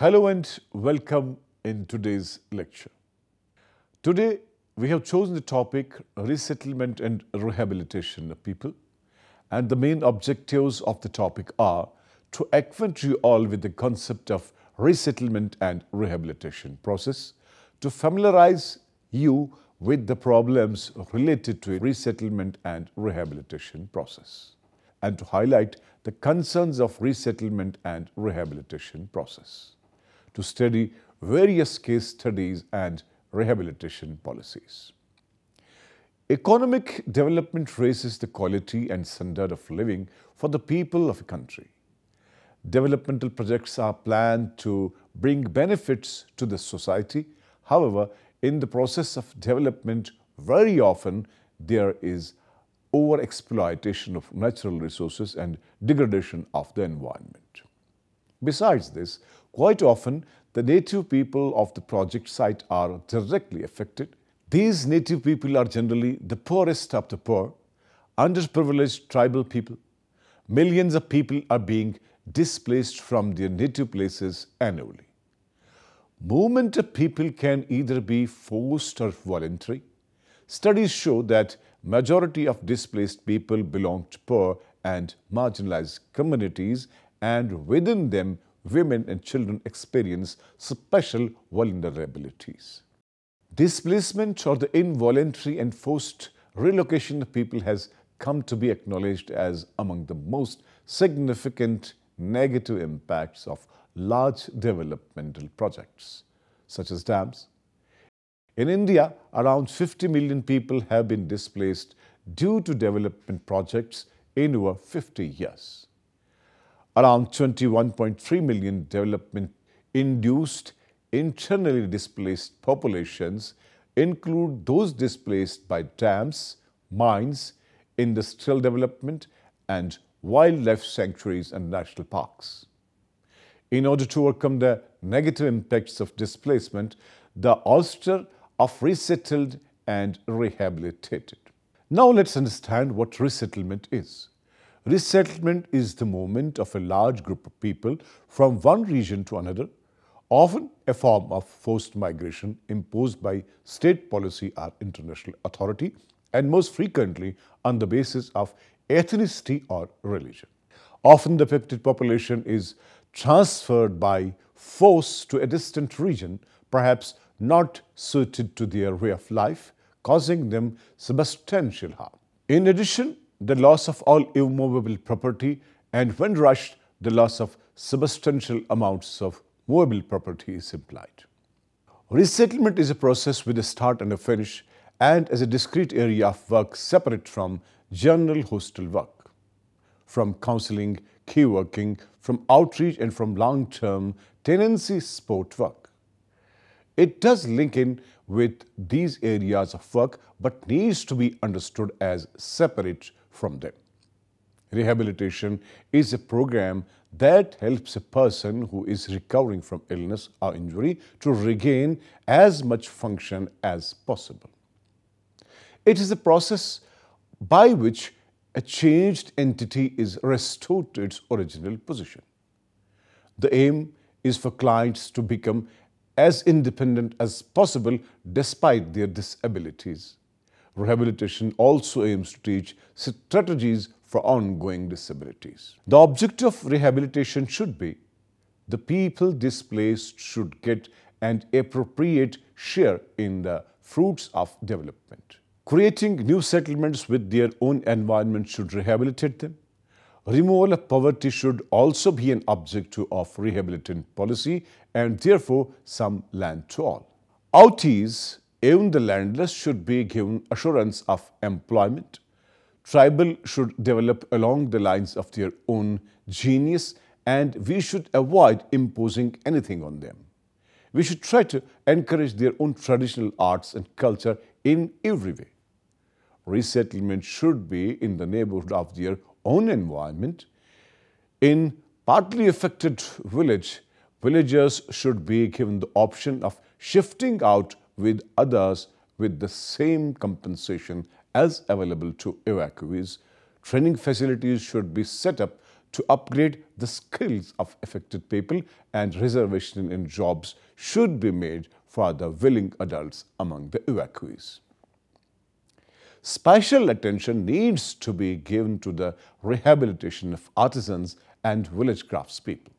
Hello and welcome in today's lecture. Today we have chosen the topic resettlement and rehabilitation of people, and the main objectives of the topic are to acquaint you all with the concept of resettlement and rehabilitation process, to familiarize you with the problems related to resettlement and rehabilitation process, and to highlight the concerns of resettlement and rehabilitation process, to study various case studies and rehabilitation policies. Economic development raises the quality and standard of living for the people of a country. Developmental projects are planned to bring benefits to the society. However, in the process of development, very often there is overexploitation of natural resources and degradation of the environment. Besides this, quite often the native people of the project site are directly affected. These native people are generally the poorest of the poor, underprivileged tribal people. Millions of people are being displaced from their native places annually. Movement of people can either be forced or voluntary. Studies show that majority of displaced people belong to poor and marginalized communities, and within them, women and children experience special vulnerabilities. Displacement or the involuntary and forced relocation of people has come to be acknowledged as among the most significant negative impacts of large developmental projects, such as dams. In India, around 50 million people have been displaced due to development projects in over 50 years. Around 21.3 million development-induced internally displaced populations include those displaced by dams, mines, industrial development, and wildlife sanctuaries and national parks. In order to overcome the negative impacts of displacement, the ouster of resettled and rehabilitated. Now let's understand what resettlement is. Resettlement is the movement of a large group of people from one region to another, often a form of forced migration imposed by state policy or international authority, and most frequently on the basis of ethnicity or religion. Often the affected population is transferred by force to a distant region, perhaps not suited to their way of life, causing them substantial harm. In addition, the loss of all immovable property, and when rushed, the loss of substantial amounts of movable property is implied. Resettlement is a process with a start and a finish, and as a discrete area of work separate from general hostel work, from counseling, key working, from outreach, and from long-term tenancy support work. It does link in with these areas of work, but needs to be understood as separate from them. Rehabilitation is a program that helps a person who is recovering from illness or injury to regain as much function as possible. It is a process by which a changed entity is restored to its original position. The aim is for clients to become as independent as possible despite their disabilities. Rehabilitation also aims to teach strategies for ongoing disabilities. The objective of rehabilitation should be the people displaced should get an appropriate share in the fruits of development. Creating new settlements with their own environment should rehabilitate them. Removal of poverty should also be an objective of rehabilitation policy, and therefore some land to all. Outees, even the landless, should be given assurance of employment. Tribal should develop along the lines of their own genius, and we should avoid imposing anything on them. We should try to encourage their own traditional arts and culture in every way. Resettlement should be in the neighborhood of their own environment. In partly affected villagers should be given the option of shifting out with others with the same compensation as available to evacuees. Training facilities should be set up to upgrade the skills of affected people, and reservation in jobs should be made for the willing adults among the evacuees. Special attention needs to be given to the rehabilitation of artisans and village craftspeople.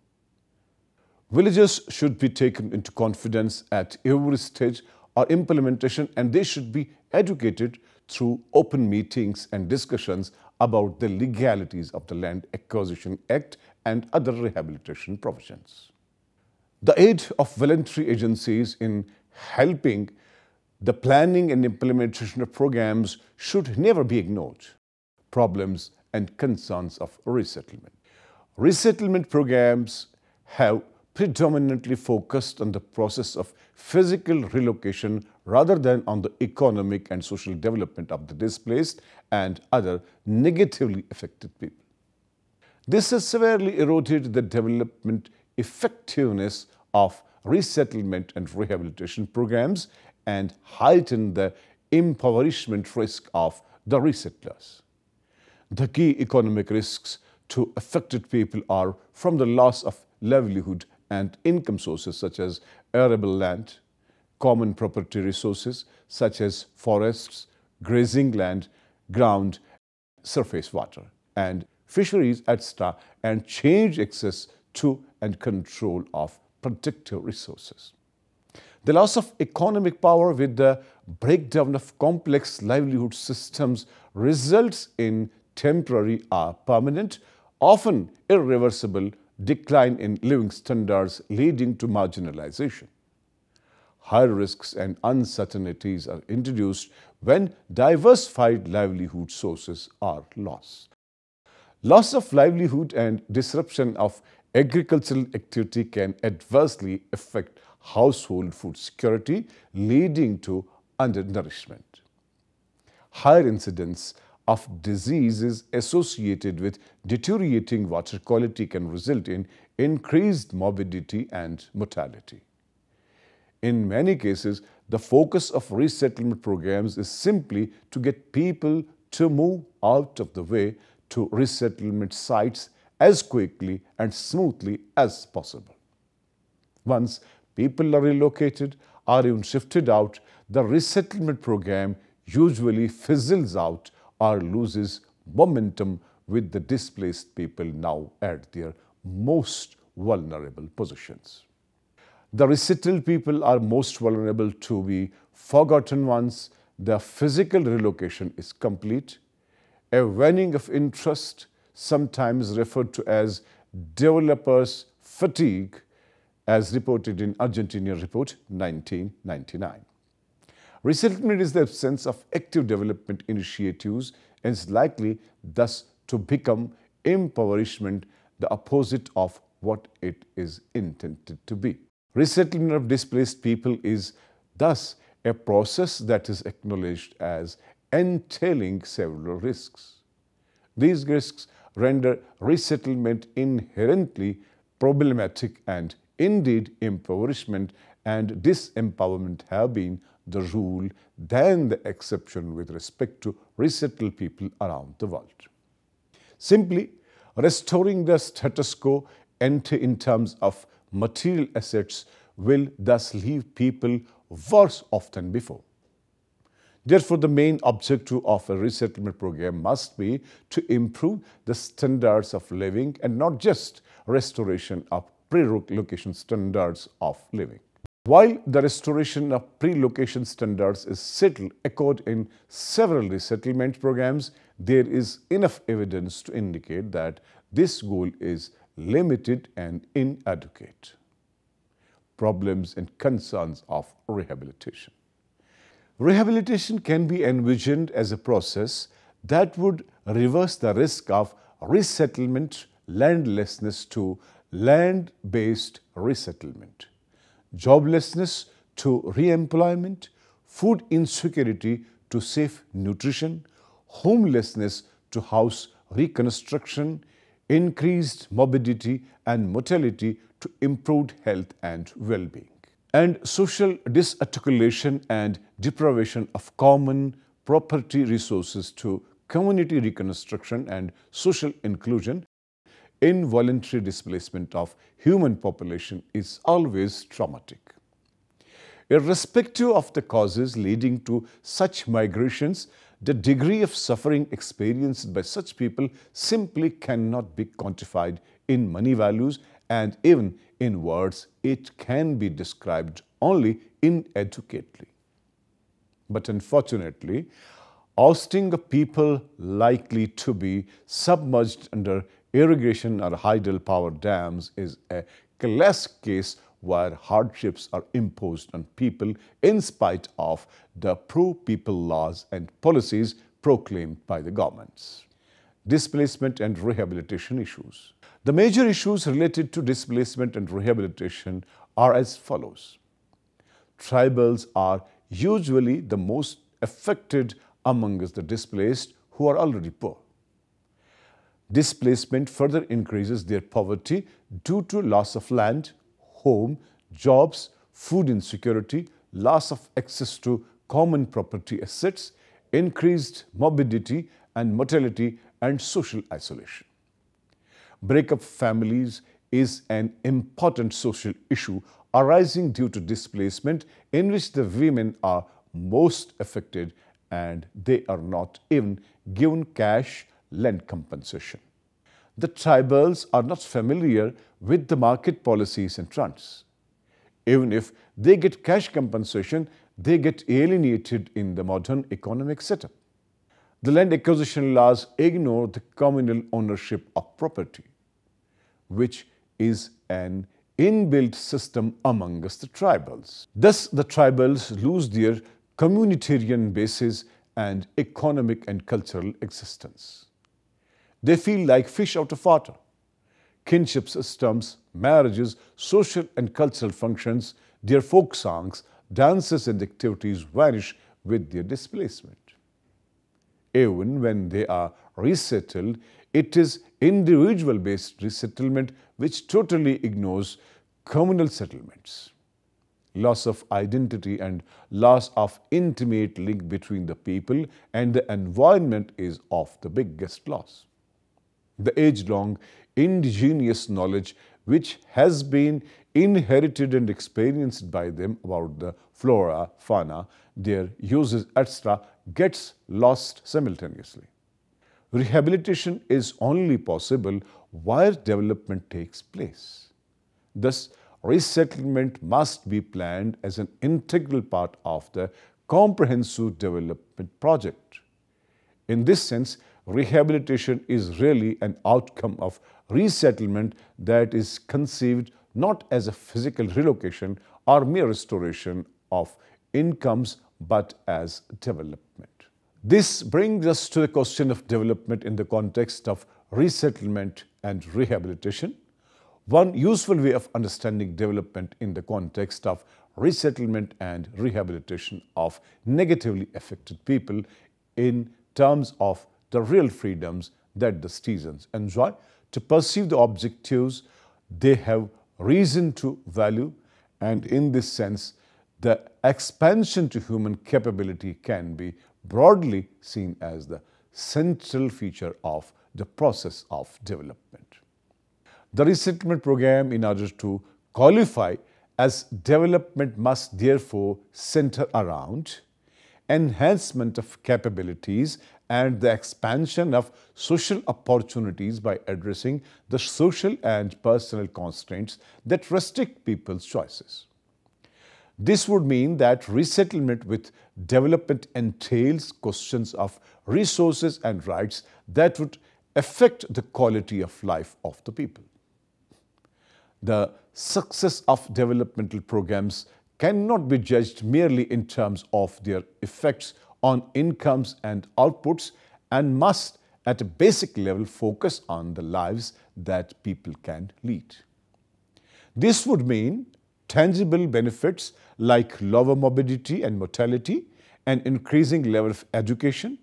Villagers should be taken into confidence at every stage of implementation, and they should be educated through open meetings and discussions about the legalities of the Land Acquisition Act and other rehabilitation provisions. The aid of voluntary agencies in helping the planning and implementation of programs should never be ignored. Problems and concerns of resettlement. Resettlement programs have predominantly focused on the process of physical relocation rather than on the economic and social development of the displaced and other negatively affected people. This has severely eroded the development effectiveness of resettlement and rehabilitation programs and heightened the impoverishment risk of the resettlers. The key economic risks to affected people are from the loss of livelihood and income sources such as arable land, common property resources such as forests, grazing land, ground, surface water, and fisheries, etc., and change access to and control of protected resources. The loss of economic power with the breakdown of complex livelihood systems results in temporary or permanent, often irreversible, decline in living standards leading to marginalization. Higher risks and uncertainties are introduced when diversified livelihood sources are lost. Loss of livelihood and disruption of agricultural activity can adversely affect household food security, leading to undernourishment. Higher incidence of diseases associated with deteriorating water quality can result in increased morbidity and mortality. In many cases, the focus of resettlement programs is simply to get people to move out of the way to resettlement sites as quickly and smoothly as possible. Once people are relocated or even shifted out, the resettlement program usually fizzles out or loses momentum with the displaced people now at their most vulnerable positions. The resettled people are most vulnerable to be forgotten once the physical relocation is complete. A waning of interest, sometimes referred to as developers' fatigue, as reported in Argentina Report 1999. Resettlement is the absence of active development initiatives and is likely thus to become impoverishment, the opposite of what it is intended to be. Resettlement of displaced people is thus a process that is acknowledged as entailing several risks. These risks render resettlement inherently problematic, and indeed impoverishment and disempowerment have been the rule than the exception with respect to resettled people around the world. Simply restoring the status quo ante in terms of material assets will thus leave people worse off than before. Therefore, the main objective of a resettlement program must be to improve the standards of living and not just restoration of pre-relocation standards of living. While the restoration of pre-location standards is settled accord in several resettlement programs, there is enough evidence to indicate that this goal is limited and inadequate. Problems and concerns of rehabilitation. Rehabilitation can be envisioned as a process that would reverse the risk of resettlement landlessness to land-based resettlement, joblessness to re-employment, food insecurity to safe nutrition, homelessness to house reconstruction, increased morbidity and mortality to improved health and well-being, and social disarticulation and deprivation of common property resources to community reconstruction and social inclusion, involuntary displacement of human population is always traumatic. Irrespective of the causes leading to such migrations, the degree of suffering experienced by such people simply cannot be quantified in money values, and even in words, it can be described only inadequately. But unfortunately, ousting a people likely to be submerged under irrigation or hydel power dams is a classic case where hardships are imposed on people in spite of the pro-people laws and policies proclaimed by the governments. Displacement and rehabilitation issues. The major issues related to displacement and rehabilitation are as follows. Tribals are usually the most affected amongst the displaced who are already poor. Displacement further increases their poverty due to loss of land, home, jobs, food insecurity, loss of access to common property assets, increased morbidity and mortality, and social isolation. Breakup families is an important social issue arising due to displacement in which the women are most affected and they are not even given cash land compensation. The tribals are not familiar with the market policies and trends. Even if they get cash compensation, they get alienated in the modern economic setup. The land acquisition laws ignore the communal ownership of property, which is an inbuilt system amongst the tribals. Thus, the tribals lose their communitarian basis and economic and cultural existence. They feel like fish out of water. Kinship systems, marriages, social and cultural functions, their folk songs, dances and activities vanish with their displacement. Even when they are resettled, it is individual-based resettlement which totally ignores communal settlements. Loss of identity and loss of intimate link between the people and the environment is of the biggest loss. The age-long indigenous knowledge which has been inherited and experienced by them about the flora, fauna, their uses, etc., gets lost simultaneously. Rehabilitation is only possible where development takes place. Thus, resettlement must be planned as an integral part of the comprehensive development project. In this sense, rehabilitation is really an outcome of resettlement that is conceived not as a physical relocation or mere restoration of incomes, but as development. This brings us to the question of development in the context of resettlement and rehabilitation. One useful way of understanding development in the context of resettlement and rehabilitation of negatively affected people in terms of the real freedoms that the citizens enjoy to perceive the objectives they have reason to value, and in this sense, the expansion to human capability can be broadly seen as the central feature of the process of development. The resettlement program, in order to qualify as development, must therefore center around enhancement of capabilities and the expansion of social opportunities by addressing the social and personal constraints that restrict people's choices. This would mean that resettlement with development entails questions of resources and rights that would affect the quality of life of the people. The success of developmental programs cannot be judged merely in terms of their effects on incomes and outputs, and must at a basic level focus on the lives that people can lead. This would mean tangible benefits like lower morbidity and mortality, an increasing level of education,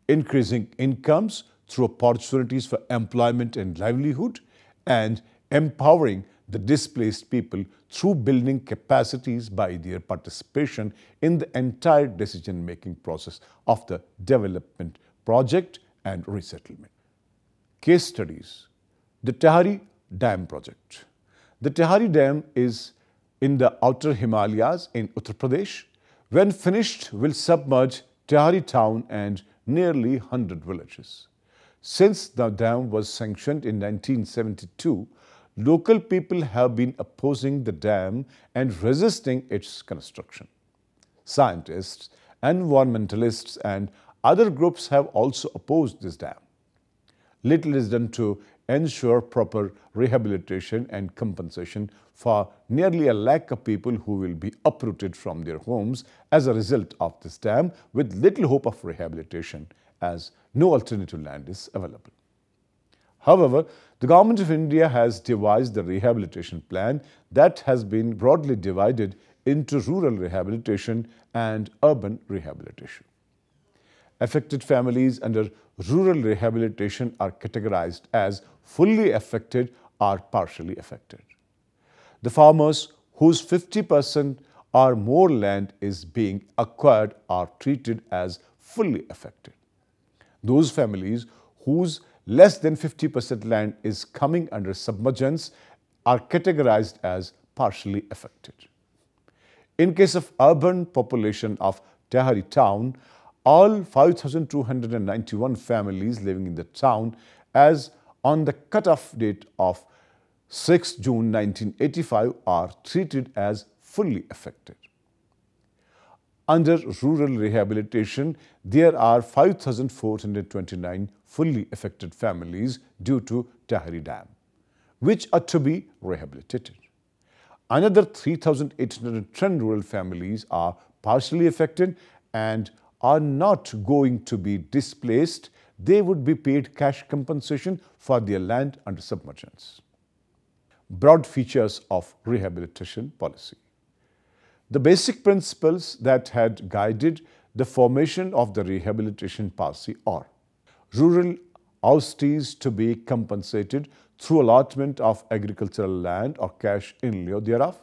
increasing incomes through opportunities for employment and livelihood, and empowering the displaced people through building capacities by their participation in the entire decision-making process of the development project and resettlement. Case studies. The Tehari Dam project. The Tehari Dam is in the outer Himalayas in Uttar Pradesh. When finished, will submerge Tehari town and nearly 100 villages. Since the dam was sanctioned in 1972, local people have been opposing the dam and resisting its construction. Scientists, environmentalists, and other groups have also opposed this dam. Little is done to ensure proper rehabilitation and compensation for nearly 1 lakh of people who will be uprooted from their homes as a result of this dam, with little hope of rehabilitation as no alternative land is available. However, the Government of India has devised a rehabilitation plan that has been broadly divided into rural rehabilitation and urban rehabilitation. Affected families under rural rehabilitation are categorized as fully affected or partially affected. The farmers whose 50% or more land is being acquired are treated as fully affected. Those families whose less than 50% land is coming under submergence are categorized as partially affected. In case of urban population of Tehari town, all 5,291 families living in the town as on the cut-off date of 6 June 1985 are treated as fully affected. Under rural rehabilitation, there are 5,429 fully affected families due to Tehari Dam, which are to be rehabilitated. Another 3,810 rural families are partially affected and are not going to be displaced. They would be paid cash compensation for their land under submergence. Broad features of rehabilitation policy. The basic principles that had guided the formation of the rehabilitation policy are: rural oustees to be compensated through allotment of agricultural land or cash in lieu thereof.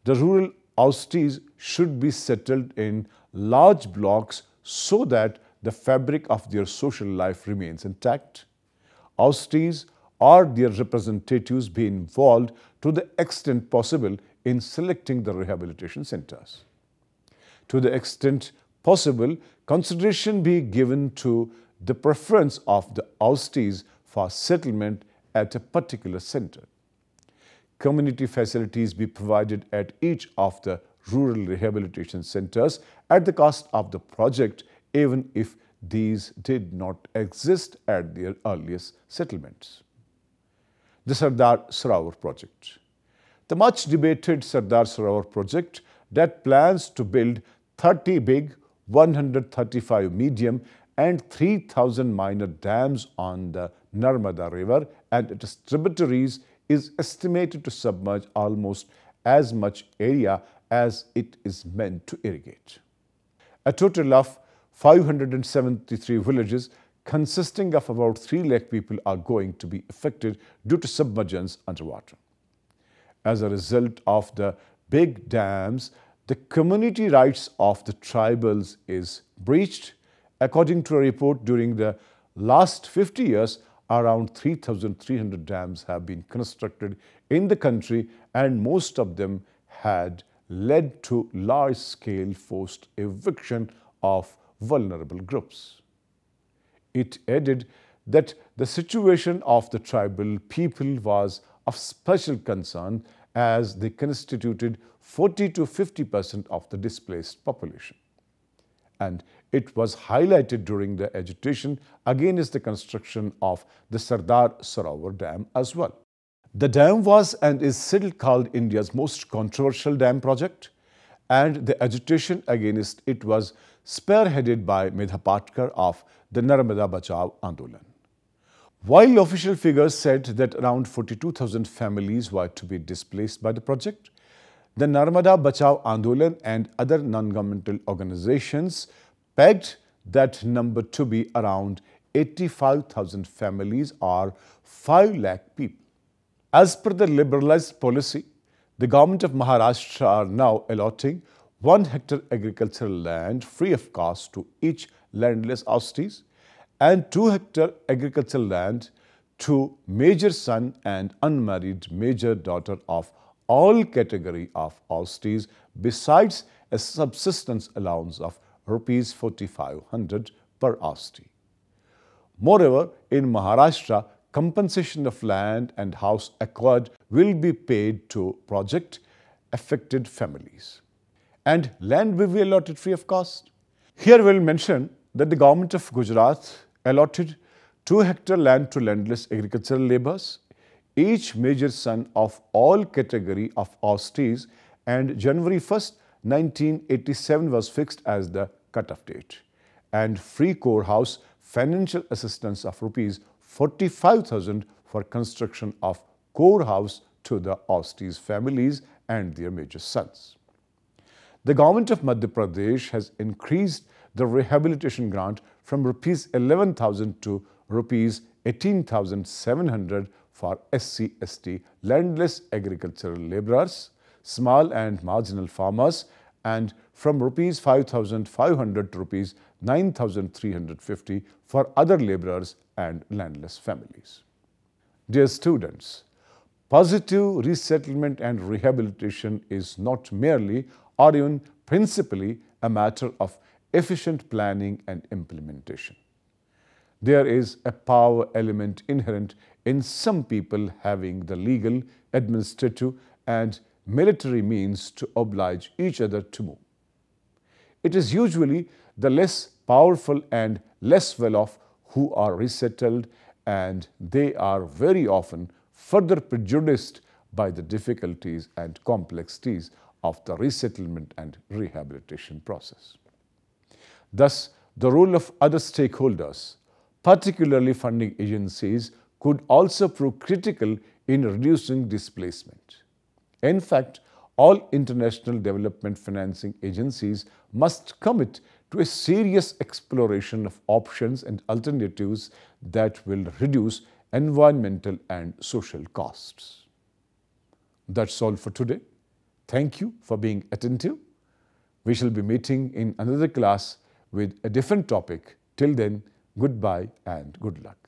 The rural oustees should be settled in large blocks so that the fabric of their social life remains intact. Oustees or their representatives be involved to the extent possible in selecting the rehabilitation centers. To the extent possible, consideration be given to the preference of the oustees for settlement at a particular center. Community facilities be provided at each of the rural rehabilitation centers at the cost of the project, even if these did not exist at their earliest settlements. The Sardar Sarovar project. The much debated Sardar Sarovar project that plans to build 30 big, 135 medium and 3,000 minor dams on the Narmada River and its tributaries is estimated to submerge almost as much area as it is meant to irrigate. A total of 573 villages consisting of about 3 lakh people are going to be affected due to submergence underwater. As a result of the big dams, the community rights of the tribals is breached. According to a report, during the last 50 years, around 3,300 dams have been constructed in the country, and most of them had led to large-scale forced eviction of vulnerable groups. It added that the situation of the tribal people was of special concern as they constituted 40 to 50% of the displaced population. And it was highlighted during the agitation against the construction of the Sardar Sarovar Dam as well. The dam was and is still called India's most controversial dam project, and the agitation against it was spearheaded by Medha Patkar of the Narmada Bachao Andolan. While official figures said that around 42,000 families were to be displaced by the project, the Narmada Bachao Andolan and other non-governmental organizations pegged that number to be around 85,000 families or 5 lakh people. As per the liberalized policy, the government of Maharashtra are now allotting 1 hectare agricultural land free of cost to each landless oustees and 2 hectare agricultural land to major son and unmarried major daughter of all category of austies besides a subsistence allowance of rupees 4,500 per austie. Moreover, in Maharashtra, compensation of land and house acquired will be paid to project affected families. And land will be allotted free of cost. Here we will mention that the government of Gujarat allotted 2-hectare land to landless agricultural labourers, each major son of all category of austies, and January 1st, 1987 was fixed as the cut-off date. And free core house financial assistance of rupees 45,000 for construction of core house to the austies families and their major sons. The government of Madhya Pradesh has increased the rehabilitation grant from rupees 11,000 to rupees 18,700 for SC/ST landless agricultural labourers, small and marginal farmers, and from rupees 5,500 to rupees 9,350 for other labourers and landless families. Dear students, positive resettlement and rehabilitation is not merely or even principally a matter of efficient planning and implementation. There is a power element inherent in some people having the legal, administrative, and military means to oblige each other to move. It is usually the less powerful and less well-off who are resettled, and they are very often further prejudiced by the difficulties and complexities of the resettlement and rehabilitation process. Thus, the role of other stakeholders, particularly funding agencies, could also prove critical in reducing displacement. In fact, all international development financing agencies must commit to a serious exploration of options and alternatives that will reduce environmental and social costs. That's all for today. Thank you for being attentive. We shall be meeting in another class with a different topic. Till then, goodbye and good luck.